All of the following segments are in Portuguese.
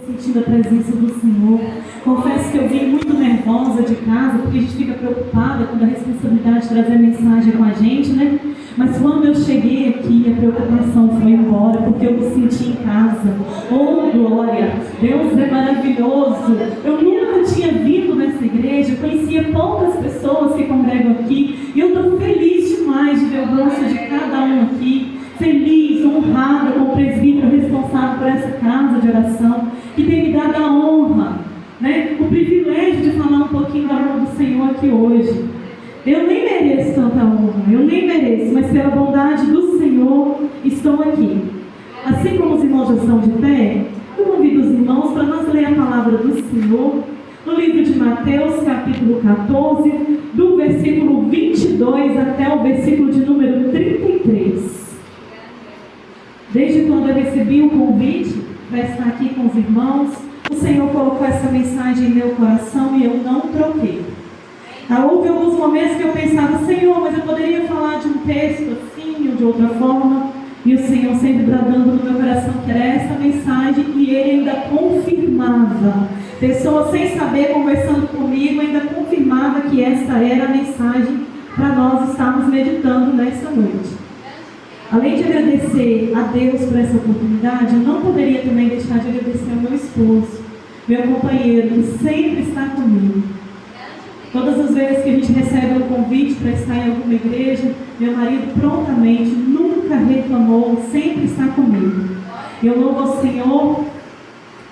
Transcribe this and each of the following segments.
Sentindo a presença do Senhor. Confesso que eu vim muito nervosa de casa, porque a gente fica preocupada quando a responsabilidade de trazer a mensagem com a gente, né? Mas quando eu cheguei aqui, a preocupação foi embora, porque eu me senti em casa. Oh, glória! Deus é maravilhoso! Eu nunca tinha vindo nessa igreja, conhecia poucas pessoas que congregam aqui, e eu estou feliz demais de ver o rosto de cada um aqui. Feliz, honrada com o presbítero responsável por essa casa de oração, que tem me dado a honra, né? O privilégio de falar um pouquinho da honra do Senhor aqui hoje. Eu nem mereço tanta honra, eu nem mereço, mas pela bondade do Senhor estou aqui. Assim como os irmãos já estão de pé, eu convido os irmãos para nós ler a palavra do Senhor no livro de Mateus, capítulo 14, do versículo 22 até o versículo de número 33. Desde quando eu recebi o convite para estar aqui com os irmãos, o Senhor colocou essa mensagem em meu coração e eu não troquei. Houve alguns momentos que eu pensava, Senhor, mas eu poderia falar de um texto assim ou de outra forma, e o Senhor sempre bradando no meu coração que era essa mensagem, e Ele ainda confirmava. Pessoas sem saber, conversando comigo, ainda confirmava que essa era a mensagem para nós estarmos meditando nessa noite. Além de agradecer a Deus por essa oportunidade, eu não poderia também deixar de agradecer ao meu esposo, meu companheiro, que sempre está comigo. Todas as vezes que a gente recebe um convite para estar em alguma igreja, meu marido prontamente, nunca reclamou, sempre está comigo. Eu louvo ao Senhor,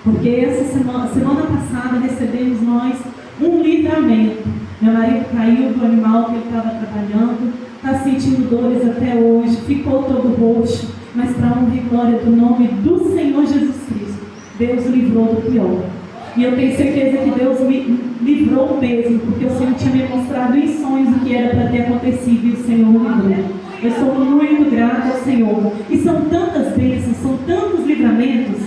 porque essa semana passada recebemos nós um livramento. Meu marido caiu do animal que ele estava trabalhando, está sentindo dores até hoje, ficou todo roxo, mas para a honra e glória do nome do Senhor Jesus Cristo, Deus livrou do pior. E eu tenho certeza que Deus me livrou mesmo, porque o Senhor tinha me mostrado em sonhos o que era para ter acontecido e o Senhor me livrou. Eu sou muito grata ao Senhor. E são tantas bênçãos, são tantos livramentos,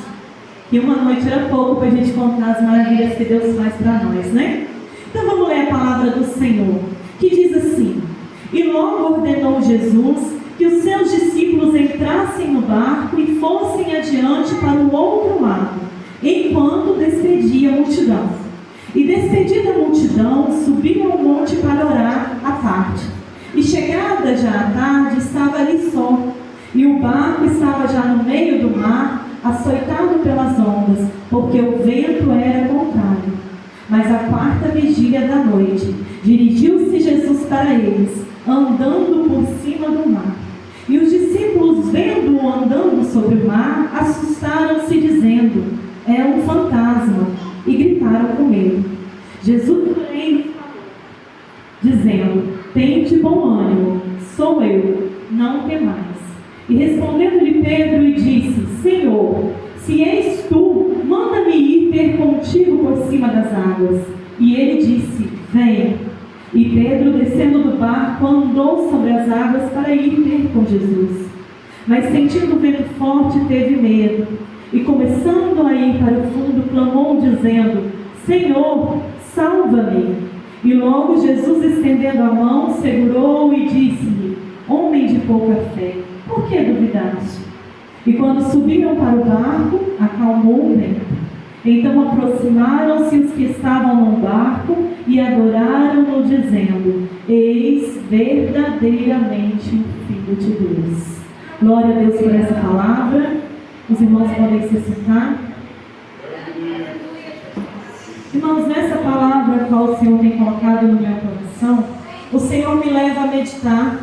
que uma noite era pouco para a gente contar as maravilhas que Deus faz para nós, né? Então vamos ler a palavra do Senhor, que diz assim: E logo ordenou Jesus que os seus discípulos entrassem no barco e fossem adiante para o outro lado, enquanto despedia a multidão. E despedida a multidão, subiu ao monte para orar à tarde. E chegada já à tarde, estava ali só, e o barco estava já no meio do mar, açoitado pelas ondas, porque o vento era contrário. Mas à quarta vigília da noite, dirigiu-se Jesus para eles, andando por cima do mar. E os discípulos, vendo-o andando sobre o mar, assustaram-se, dizendo: É um fantasma, e gritaram com medo. Jesus, porém, dizendo: Tende bom ânimo, sou eu, não temais. E respondendo-lhe Pedro, e disse: Senhor, se és tu, manda-me ir ter contigo por cima das águas. E ele disse: Vem. E Pedro, descendo do barco, andou sobre as águas para ir ter com Jesus. Mas sentindo o vento forte, teve medo. E começando a ir para o fundo, clamou, dizendo: Senhor, salva-me. E logo Jesus, estendendo a mão, segurou-o e disse-lhe: Homem de pouca fé, por que duvidaste? E quando subiram para o barco, acalmou o vento. Então aproximaram-se os que estavam no barco e adoraram-no, dizendo: Eis verdadeiramente o Filho de Deus. Glória a Deus por essa palavra. Os irmãos podem se sentar. Irmãos, nessa palavra a qual o Senhor tem colocado no meu coração, o Senhor me leva a meditar.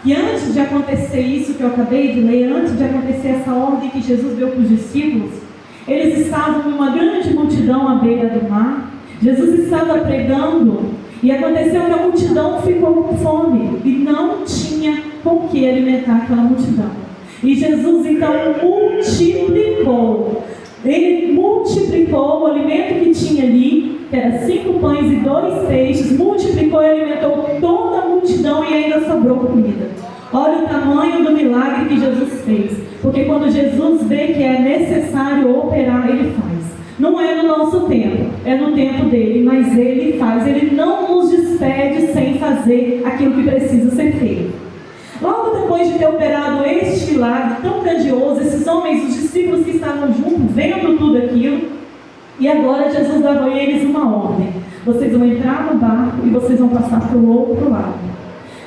E antes de acontecer isso que eu acabei de ler, antes de acontecer essa ordem que Jesus deu para os discípulos, eles estavam numa grande multidão à beira do mar. Jesus estava pregando e aconteceu que a multidão ficou com fome e não tinha com que alimentar aquela multidão. E Jesus então multiplicou. Ele multiplicou o alimento que tinha ali, que era 5 pães e 2 peixes, multiplicou e alimentou toda a multidão e ainda sobrou comida. Olha o tamanho do milagre que Jesus fez. Porque quando Jesus vê que é necessário operar, Ele faz. Não é no nosso tempo, é no tempo dele, mas Ele faz. Ele não nos despede sem fazer aquilo que precisa ser feito. Logo depois de ter operado este milagre tão grandioso, esses homens, os discípulos que estavam juntos, vendo tudo aquilo, E agora Jesus dava a eles uma ordem: vocês vão entrar no barco e vocês vão passar para o outro lado.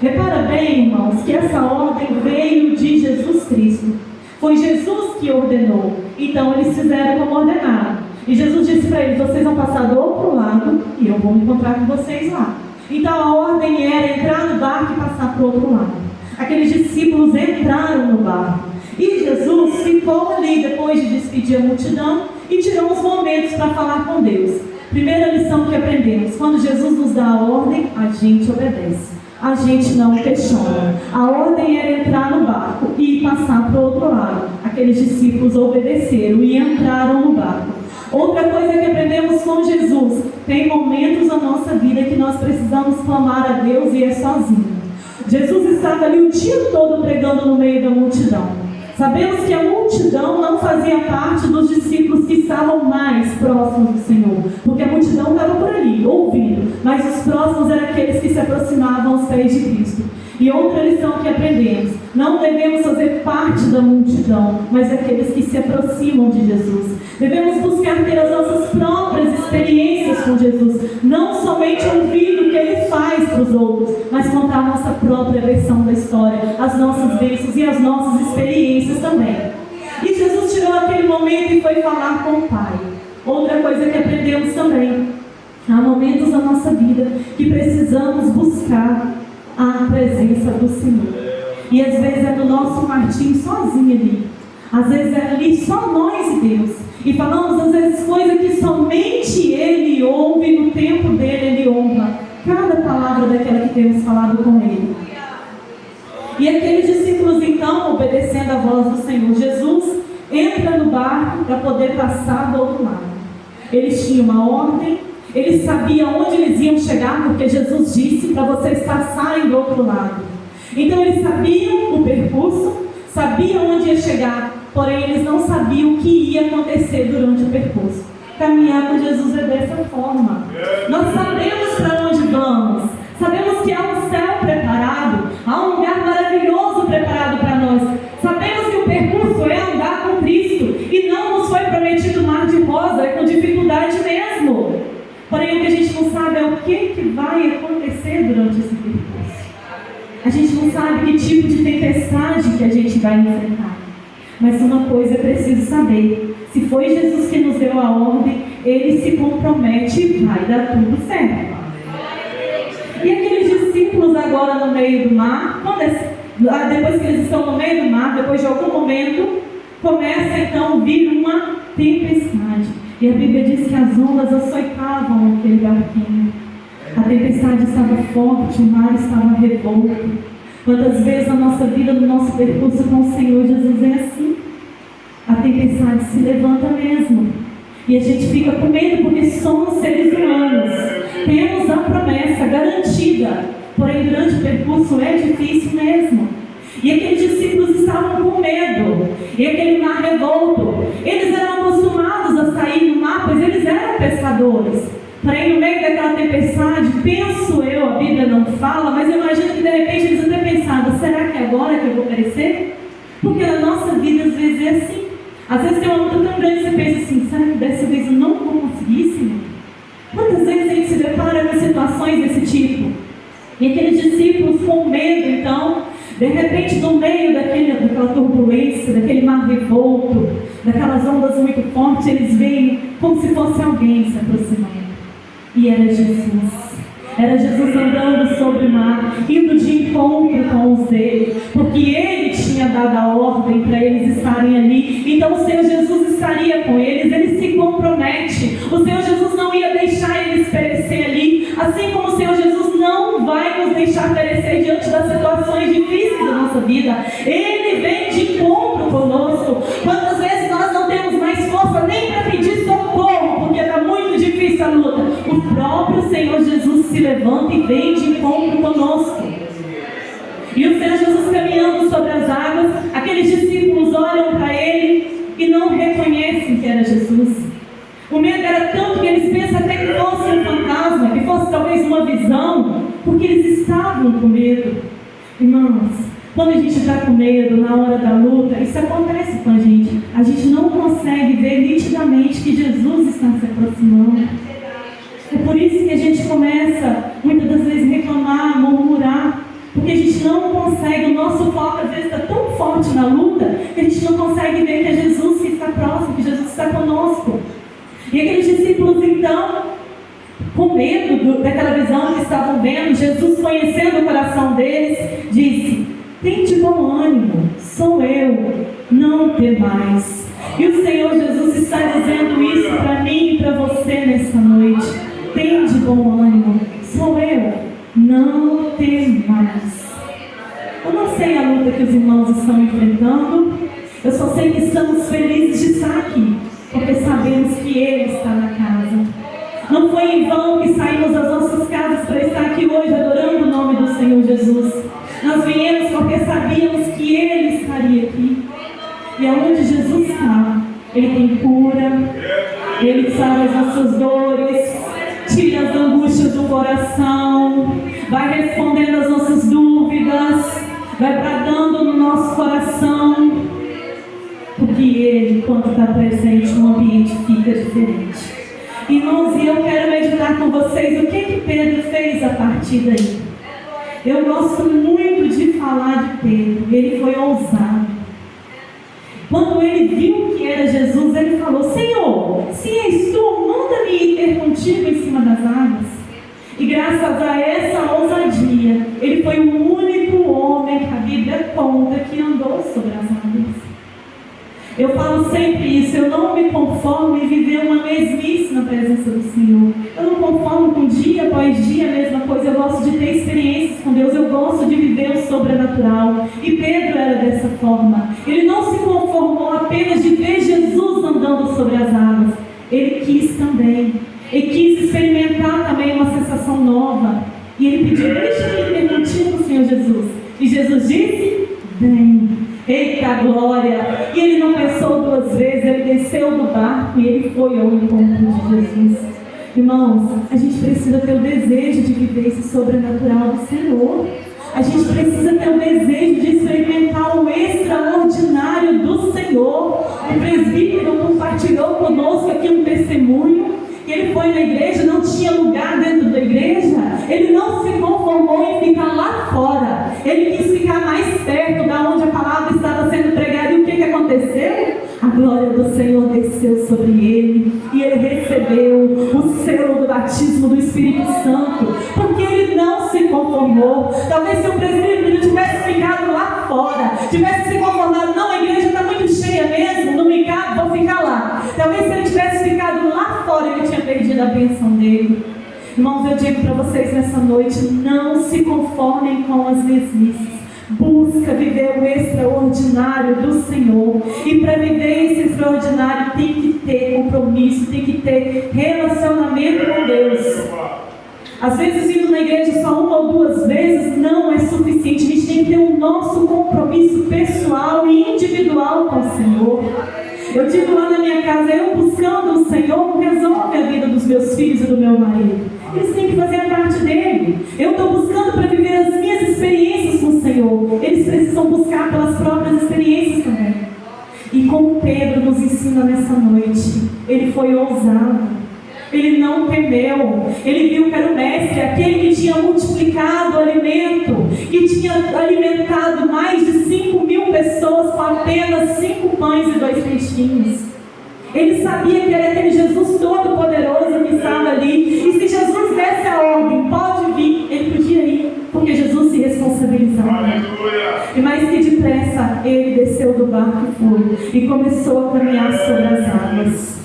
Repara bem, irmãos, que essa ordem veio de Jesus Cristo. Foi Jesus que ordenou. Então eles fizeram como ordenaram. E Jesus disse para eles: vocês vão passar do outro lado e eu vou me encontrar com vocês lá. Então a ordem era entrar no barco e passar para o outro lado. Aqueles discípulos entraram no barco. E Jesus ficou ali depois de despedir a multidão e tirou uns momentos para falar com Deus. Primeira lição que aprendemos: quando Jesus nos dá a ordem, a gente obedece. A gente não questiona. A ordem era entrar no barco e passar para o outro lado. Aqueles discípulos obedeceram e entraram no barco. Outra coisa que aprendemos com Jesus: tem momentos na nossa vida que nós precisamos clamar a Deus e é sozinho. Jesus estava ali o dia todo pregando no meio da multidão. Sabemos que a multidão não fazia parte dos discípulos que estavam mais próximos do Senhor, porque a multidão estava por ali, ouvindo, mas os próximos eram aqueles que se aproximavam aos pés de Cristo. E outra lição que aprendemos: não devemos fazer parte da multidão, mas aqueles que se aproximam de Jesus. Devemos buscar ter as nossas próprias experiências com Jesus, não somente ouvir o que Ele faz para os outros, mas contar a nossa própria versão da história, as nossas bênçãos e as nossas experiências também. E Jesus tirou aquele momento e foi falar com o Pai. Outra coisa que aprendemos também: há momentos na nossa vida que precisamos buscar a presença do Senhor. E às vezes é do nosso quartinho sozinho ali. Às vezes é ali só nós e Deus. E falamos às vezes coisas que somente Ele ouve, no tempo dele Ele honra cada palavra daquela que temos falado com Ele. E aqueles discípulos então, obedecendo a voz do Senhor Jesus, entra no barco para poder passar do outro lado. Eles tinham uma ordem, eles sabiam onde eles iam chegar, porque Jesus disse para vocês passarem do outro lado. Então eles sabiam o percurso, sabiam onde ia chegar, porém eles não sabiam o que ia acontecer durante o percurso. Caminhar com Jesus é dessa forma. Nós sabemos para onde vamos, sabemos que há um céu preparado, há um lugar maravilhoso preparado para nós. Sabemos que o percurso é andar com Cristo e não nos foi prometido mar de rosa, é com dificuldade mesmo. Porém, o que a gente não sabe é o que vai acontecer durante esse percurso. A gente não sabe que tipo de tempestade que a gente vai enfrentar. Mas uma coisa é preciso saber: se foi Jesus que nos deu a ordem, Ele se compromete e vai dar tudo certo. E aqueles discípulos agora no meio do mar, depois que eles estão no meio do mar, depois de algum momento, começa então a vir uma tempestade. E a Bíblia diz que as ondas açoitavam aquele barquinho. A tempestade estava forte, o mar estava revolto. Quantas vezes na nossa vida, no nosso percurso com o Senhor Jesus é assim? A tempestade se levanta mesmo. E a gente fica com medo porque somos seres humanos. Temos a promessa garantida. Porém, durante o percurso é difícil mesmo. E aqueles discípulos estavam com medo. E aquele mar revolto. Eles eram acostumados a sair no mar, pois eles eram pescadores. Porém, no meio daquela tempestade, penso eu, a Bíblia não fala, mas eu imagino que de repente eles até pensavam: será que é agora que eu vou perecer? Porque na nossa vida às vezes é assim. Às vezes tem uma luta tão grande que você pensa assim: será que dessa vez eu não vou conseguir, Senhor? Quantas vezes a gente se depara com situações desse tipo? E aqueles discípulos com medo, então, de repente, no meio daquela turbulência, daquele mar revolto, daquelas ondas muito fortes, eles veem como se fosse alguém se aproximando. E era Jesus. Era Jesus andando sobre o mar, indo de encontro com os dele, porque Ele tinha dado a ordem para eles estarem ali. Então o Senhor Jesus estaria com eles. Ele se compromete. O Senhor Jesus não ia deixar eles perecer ali, assim como o Senhor Jesus não vai nos deixar perecer diante das situações difíceis da nossa vida. Ele vem de encontro conosco. Quantas vezes nós não temos mais força nem para pedir socorro, porque está muito difícil a luta, o próprio Senhor Jesus se levanta e vem de encontro conosco. E o Senhor Jesus caminhando sobre as águas, aqueles discípulos olham para Ele e não reconhecem que era Jesus. O medo era tanto que eles pensam até que fosse um fantasma, que fosse talvez uma visão, porque eles estavam com medo. Irmãos, Quando a gente está com medo, na hora da luta, isso acontece com a gente. A gente não consegue ver nitidamente que Jesus está se aproximando. É por isso que a gente começa, muitas das vezes, reclamar, murmurar, porque a gente não consegue, o nosso foco às vezes está tão forte na luta, que a gente não consegue ver que é Jesus que está próximo, que Jesus está conosco. E aqueles discípulos, então, com medo daquela visão que estavam vendo, Jesus, conhecendo o coração deles, disse: tende bom ânimo, sou eu, não temais. E o Senhor Jesus está dizendo isso para mim e para você nesta noite. Tende bom ânimo, sou eu, não temais. Eu não sei a luta que os irmãos estão enfrentando, eu só sei que estamos felizes de estar aqui, porque sabemos que Ele está na casa. Não foi em vão que saímos das nossas casas para estar aqui hoje adorando o nome do Senhor Jesus. Nós viemos porque sabíamos que Ele estaria aqui. E aonde Jesus está, Ele tem cura, Ele sara as nossas dores, tira as angústias do coração, vai respondendo as nossas dúvidas, vai bradando no nosso coração, porque Ele, quando está presente, o ambiente fica diferente. Irmãos, e eu quero meditar com vocês o que Pedro fez a partir daí. Eu gosto muito de falar de Pedro. Ele foi ousado. Quando ele viu que era Jesus, ele falou: Senhor, se és tu, manda-me ir ter contigo em cima das águas. E graças a essa ousadia, ele foi o único homem que a Bíblia conta que andou sobre as águas. Eu falo sempre isso, eu não me conformo em viver uma mesmice na presença do Senhor. Eu não conformo com dia após dia a mesma coisa. Eu gosto de ter experiências com Deus, eu gosto de viver o sobrenatural. E Pedro era dessa forma. Ele não se conformou apenas de ver Jesus andando sobre as águas. Ele quis também. Ele quis experimentar também uma sensação nova. E ele pediu: deixa-me ir contigo, Senhor Jesus. E Jesus disse: vem. Eita glória! E ele não pensou duas vezes, ele desceu do barco e ele foi ao encontro de Jesus. Irmãos, a gente precisa ter o desejo de viver esse sobrenatural do Senhor. A gente precisa ter o desejo de experimentar o extraordinário do Senhor. O presbítero compartilhou conosco aqui um testemunho. Ele foi na igreja, não tinha lugar dentro da igreja. Ele não se conformou em ficar lá fora. Ele quis ficar mais perto da onde a palavra estava sendo pregada. E o que aconteceu? A glória do Senhor desceu sobre ele. E ele recebeu o selo do batismo do Espírito Santo. Porque ele não se conformou. Talvez se o presbítero tivesse ficado lá fora, tivesse se conformado: não, a igreja está muito cheia mesmo, não me cabe, vou ficar lá. Talvez se ele tivesse ficado lá fora, ele tinha perdido a bênção dele. Irmãos, eu digo para vocês nessa noite: não se conformem com as mesmices. Busca viver o extraordinário do Senhor. E para viver esse extraordinário tem que ter compromisso, tem que ter relacionamento com Deus. Às vezes indo na igreja só uma ou duas vezes não é suficiente. A gente tem que ter o nosso compromisso pessoal e individual com o Senhor. Eu digo lá na minha casa: eu buscando o Senhor não resolve a vida dos meus filhos e do meu marido. Eles têm que fazer a parte dele. Eu estou buscando para viver as minhas experiências com o Senhor. Eles precisam buscar pelas próprias experiências também. E como Pedro nos ensina nessa noite, ele foi ousado. Ele não temeu. Ele viu que era o mestre, aquele que tinha multiplicado o alimento, que tinha alimentado mais de 5.000 pessoas com apenas 5 pães e 2 peixinhos. Ele sabia que era aquele Jesus todo-poderoso que estava ali. E se Jesus desse a ordem: pode vir, ele podia ir, porque Jesus se responsabilizava. E mais que depressa, ele desceu do barco e foi. E começou a caminhar sobre as águas.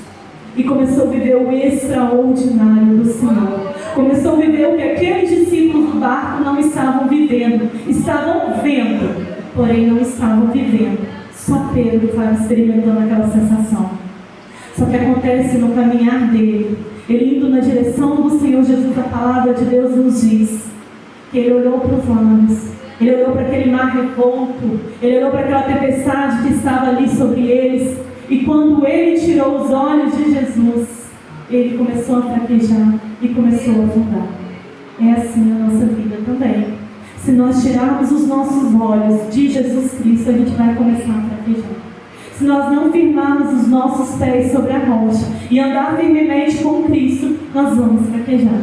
E começou a viver o extraordinário do Senhor. Começou a viver o que aqueles discípulos do barco não estavam vivendo. Estavam vendo, porém não estavam vivendo. Só Pedro estava experimentando aquela sensação. Só que acontece no caminhar dele, ele indo na direção do Senhor Jesus, a palavra de Deus nos diz que ele olhou para os lados, ele olhou para aquele mar revolto, ele olhou para aquela tempestade que estava ali sobre eles. E quando ele tirou os olhos de Jesus, ele começou a fraquejar e começou a afundar. É assim a nossa vida também. Se nós tirarmos os nossos olhos de Jesus Cristo, a gente vai começar a fraquejar. Se nós não firmarmos os nossos pés sobre a rocha e andar firmemente com Cristo, nós vamos fraquejar.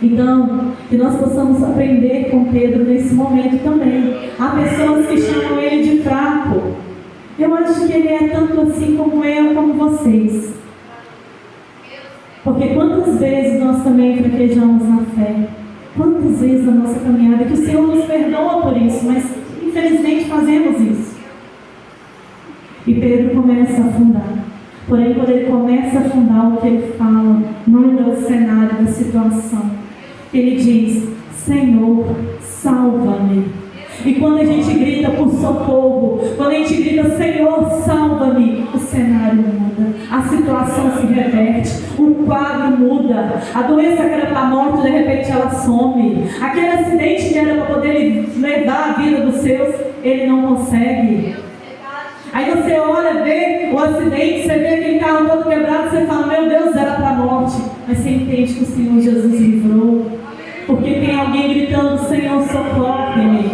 Então, que nós possamos aprender com Pedro nesse momento também. Há pessoas que chamam ele de fraco. Eu acho que ele é tanto assim como eu, como vocês. Porque quantas vezes nós também fraquejamos na fé? Quantas vezes na nossa caminhada, que o Senhor nos perdoa por isso, mas infelizmente fazemos isso. E Pedro começa a afundar. Porém, quando ele começa a afundar, o que ele fala muda o cenário da situação. Ele diz: Senhor, salva-me. E quando a gente grita por socorro, quando a gente grita Senhor, salva-me, o cenário muda, a situação se reverte, o quadro muda, a doença que era para a morte, de repente ela some, aquele acidente que era para poder levar a vida dos seus, ele não consegue. Aí você olha, vê o acidente, você vê aquele carro todo quebrado, você fala, meu Deus, era para a morte. Mas você entende que o Senhor Jesus livrou, porque tem alguém gritando, Senhor, socorre-me.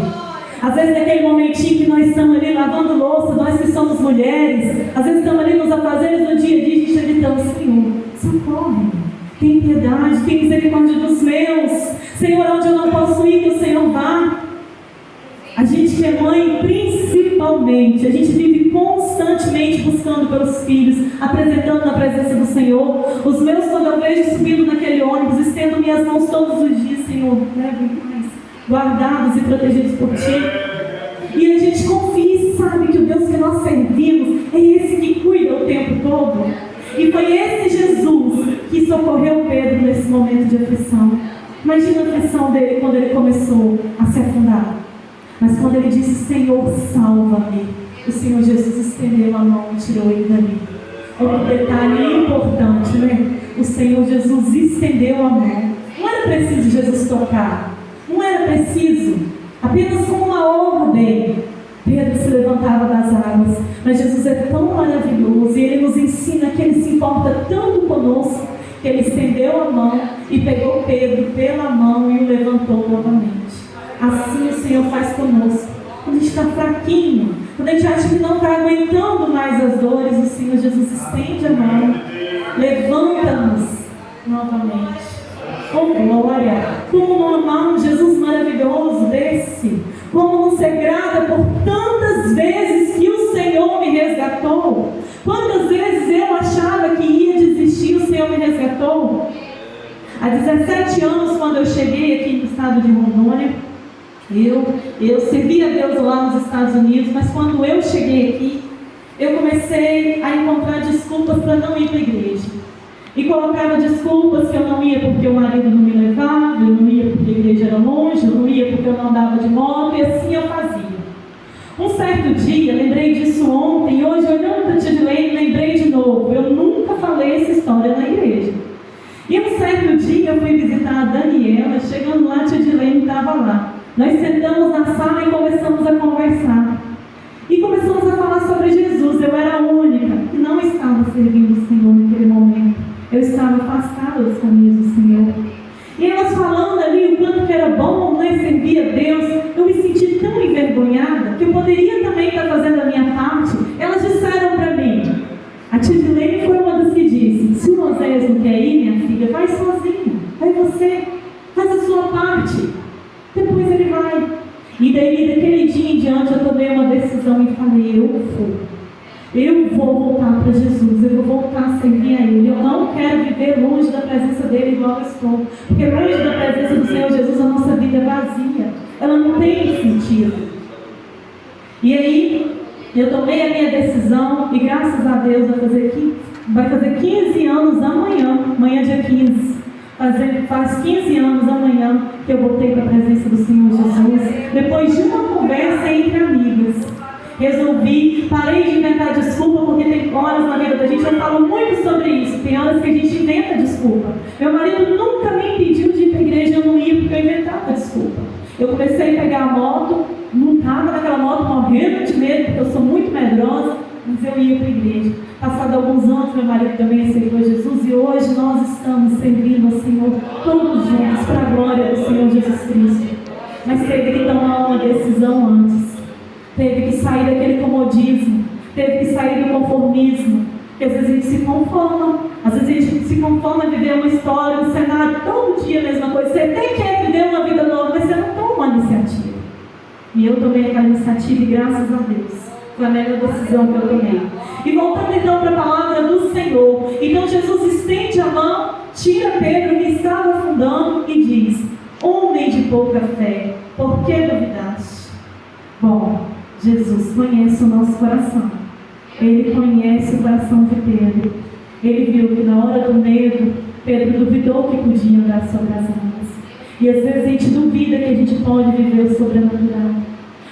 Às vezes naquele momentinho que nós estamos ali lavando louça, nós que somos mulheres, às vezes estamos ali nos afazeres do dia a dia, a gente está gritando, Senhor, socorre-me, tem piedade, tem misericórdia dos meus, Senhor, onde eu não posso ir, que o Senhor vá. A gente que é mãe, principalmente, a gente vive constantemente buscando pelos filhos, apresentando na presença do Senhor. Os meus, quando eu vejo subindo naquele ônibus, estendo minhas mãos todos os dias, Senhor, leve mais, guardados e protegidos por Ti. E a gente confia e sabe que o Deus que nós servimos é esse que cuida o tempo todo. E foi esse Jesus que socorreu Pedro nesse momento de aflição. Imagina a aflição dele quando ele começou a se afundar. Mas quando ele disse, Senhor, salva-me, o Senhor Jesus estendeu a mão e tirou ele dali. Outro detalhe importante, né? O Senhor Jesus estendeu a mão. Não era preciso Jesus tocar. Não era preciso. Apenas com uma ordem, Pedro se levantava das águas. Mas Jesus é tão maravilhoso e Ele nos ensina que Ele se importa tanto conosco, que Ele estendeu a mão e pegou Pedro pela mão e o levantou novamente. Assim o Senhor faz conosco. Quando a gente está fraquinho, quando a gente acha que não está aguentando mais as dores, o Senhor Jesus estende a mão, levanta-nos novamente. Oh glória! Como não amar um Jesus maravilhoso desse? Como não ser grata por tantas vezes que o Senhor me resgatou? Quantas vezes eu achava que ia desistir, o Senhor me resgatou? Há 17 anos, quando eu cheguei aqui no estado de Rondônia, eu servi a Deus lá nos Estados Unidos, mas quando eu cheguei aqui, eu comecei a encontrar desculpas para não ir para a igreja. E colocava desculpas que eu não ia porque o marido não me levava, eu não ia porque a igreja era longe, eu não ia porque eu não andava de moto, e assim eu fazia. Um certo dia, lembrei disso ontem, e hoje olhando para a tia Dilene, lembrei de novo, eu nunca falei essa história na igreja. E um certo dia eu fui visitar a Daniela, chegando lá a tia Dilene estava lá. Nós sentamos na sala e começamos a conversar. E começamos a falar sobre Jesus. Eu era a única que não estava servindo o Senhor naquele momento. Eu estava afastada dos caminhos do Senhor. E elas falando ali o quanto que era bom, né, servir a Deus. Eu me senti tão envergonhada que eu poderia também estar fazendo a minha parte. Elas disseram para mim. A tia Dilene foi uma das que disse, se o Oséias não quer ir, minha filha, vai sozinha. Vai você, faz a sua parte. Depois ele vai. E daí, daquele dia em diante, eu tomei uma decisão e falei, eu vou voltar para Jesus, eu vou voltar a servir a Ele. Eu não quero viver longe da presença dEle igual eu estou. Porque longe da presença do Senhor Jesus, a nossa vida é vazia. Ela não tem sentido. E aí, eu tomei a minha decisão e graças a Deus vai fazer 15 anos amanhã dia 15. Faz 15 anos amanhã que eu voltei para a presença do Senhor Jesus. Depois de uma conversa entre amigas, parei de inventar desculpa, porque tem horas na vida da gente, eu falo muito sobre isso, tem horas que a gente inventa desculpa. Meu marido nunca me impediu de ir para a igreja, eu não ia porque eu inventava desculpa. Eu comecei a pegar a moto, não estava naquela moto morrendo de medo, porque eu sou muito medrosa, mas eu ia para a igreja. Passado alguns anos, meu marido também aceitou Jesus e hoje nós estamos servindo ao Senhor todos juntos para a glória do Senhor Jesus Cristo. mas teve que tomar uma decisão antes. Teve que sair daquele comodismo, teve que sair do conformismo. Porque às vezes a gente se conforma, às vezes a gente se conforma a viver uma história, um cenário, todo dia a mesma coisa. Você até quer viver uma vida nova, mas você não toma uma iniciativa. E eu tomei aquela iniciativa e graças a Deus, foi a melhor decisão que eu tomei. E voltando então para a palavra do Senhor, então Jesus estende a mão, tira Pedro que estava afundando e diz: homem de pouca fé, por que duvidaste? Bom, Jesus conhece o nosso coração. Ele conhece o coração de Pedro. Ele viu que na hora do medo, Pedro duvidou que podia andar sobre as águas. E às vezes a gente duvida que a gente pode viver o sobrenatural.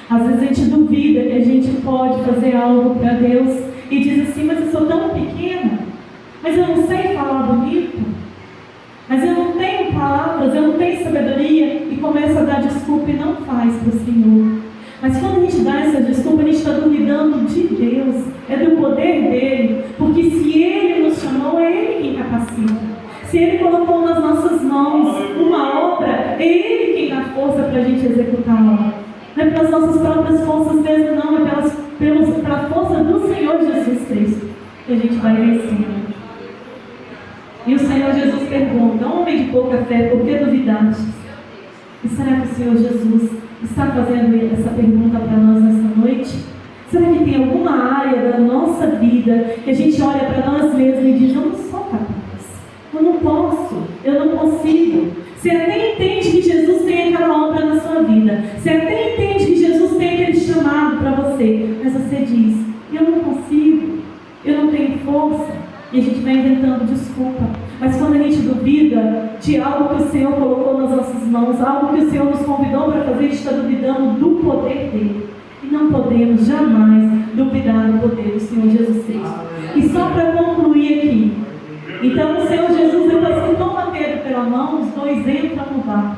Às vezes a gente duvida que a gente pode fazer algo para Deus e diz assim: mas eu sou tão pequena, mas eu não sei falar bonito, mas eu não tenho palavras, eu não tenho sabedoria, e começa a dar desculpa e não faz para o Senhor. Mas quando a gente dá essa desculpa, a gente está duvidando de Deus, é do poder dele, porque se ele nos chamou, é ele quem capacita. Se ele colocou nas nossas mãos uma obra, é ele quem dá força para a gente executá-la. Não é pelas nossas próprias forças mesmo, não, é pela força do Senhor Jesus Cristo que a gente vai vencendo. E o Senhor Jesus pergunta: homem de pouca fé, por que duvidaste? E será que o Senhor Jesus está fazendo essa pergunta para nós nessa noite? Será que tem alguma área da nossa vida que a gente olha para nós mesmos e diz: eu não sou capaz, eu não posso, eu não consigo? Você até entende que Jesus tem aquela obra na sua vida, você até entende que Jesus tem aquele chamado para você, mas você diz: eu não consigo, eu não tenho força. E a gente vai inventando desculpa. Mas quando a gente duvida de algo que o Senhor colocou nas nossas mãos, algo que o Senhor nos convidou para fazer, a gente está duvidando do poder dele. E não podemos jamais duvidar do poder do Senhor Jesus Cristo. E só para concluir aqui, então o Senhor Jesus, depois que toma Pedro pela mão, os dois entram no barco.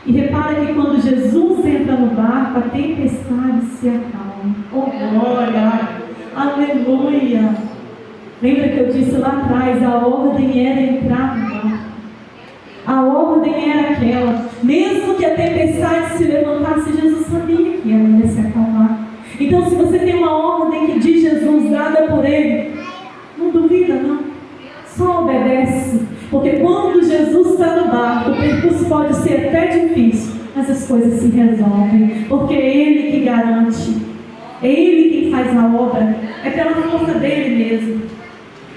E repara que quando Jesus entra no barco, a tempestade se acalma. Oh glória! Aleluia! Lembra que eu disse lá atrás, a ordem era entrar no barco. A ordem era aquela. Mesmo que a tempestade se levantasse, Jesus sabia que ela ia se acalmar. Então, se você tem uma ordem de Jesus dada por ele, não duvida não. Só obedece. Porque quando Jesus está no barco, o percurso pode ser até difícil, mas as coisas se resolvem. Porque é ele que garante. É ele quem faz a obra. É pela força dele mesmo.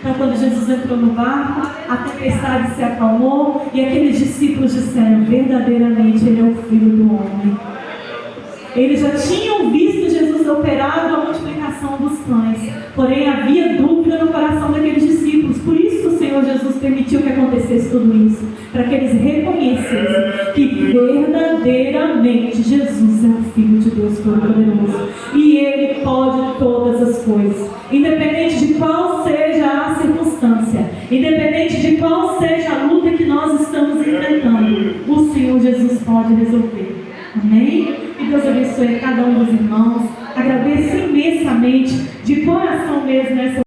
Então, quando Jesus entrou no barco, a tempestade se acalmou e aqueles discípulos disseram: verdadeiramente ele é o Filho do Homem. Eles já tinham visto Jesus operado a multiplicação dos pães, porém havia dúvida no coração daqueles discípulos. Por isso o Senhor Jesus permitiu que acontecesse tudo isso, para que eles reconhecessem que verdadeiramente Jesus é o Filho de Deus Todo-Poderoso e ele pode todas as coisas, independente de qual seja a circunstância, independente de qual seja a luta que nós estamos enfrentando, o Senhor Jesus pode resolver. Amém? Que Deus abençoe a cada um dos irmãos. Agradeço imensamente, de coração mesmo, essa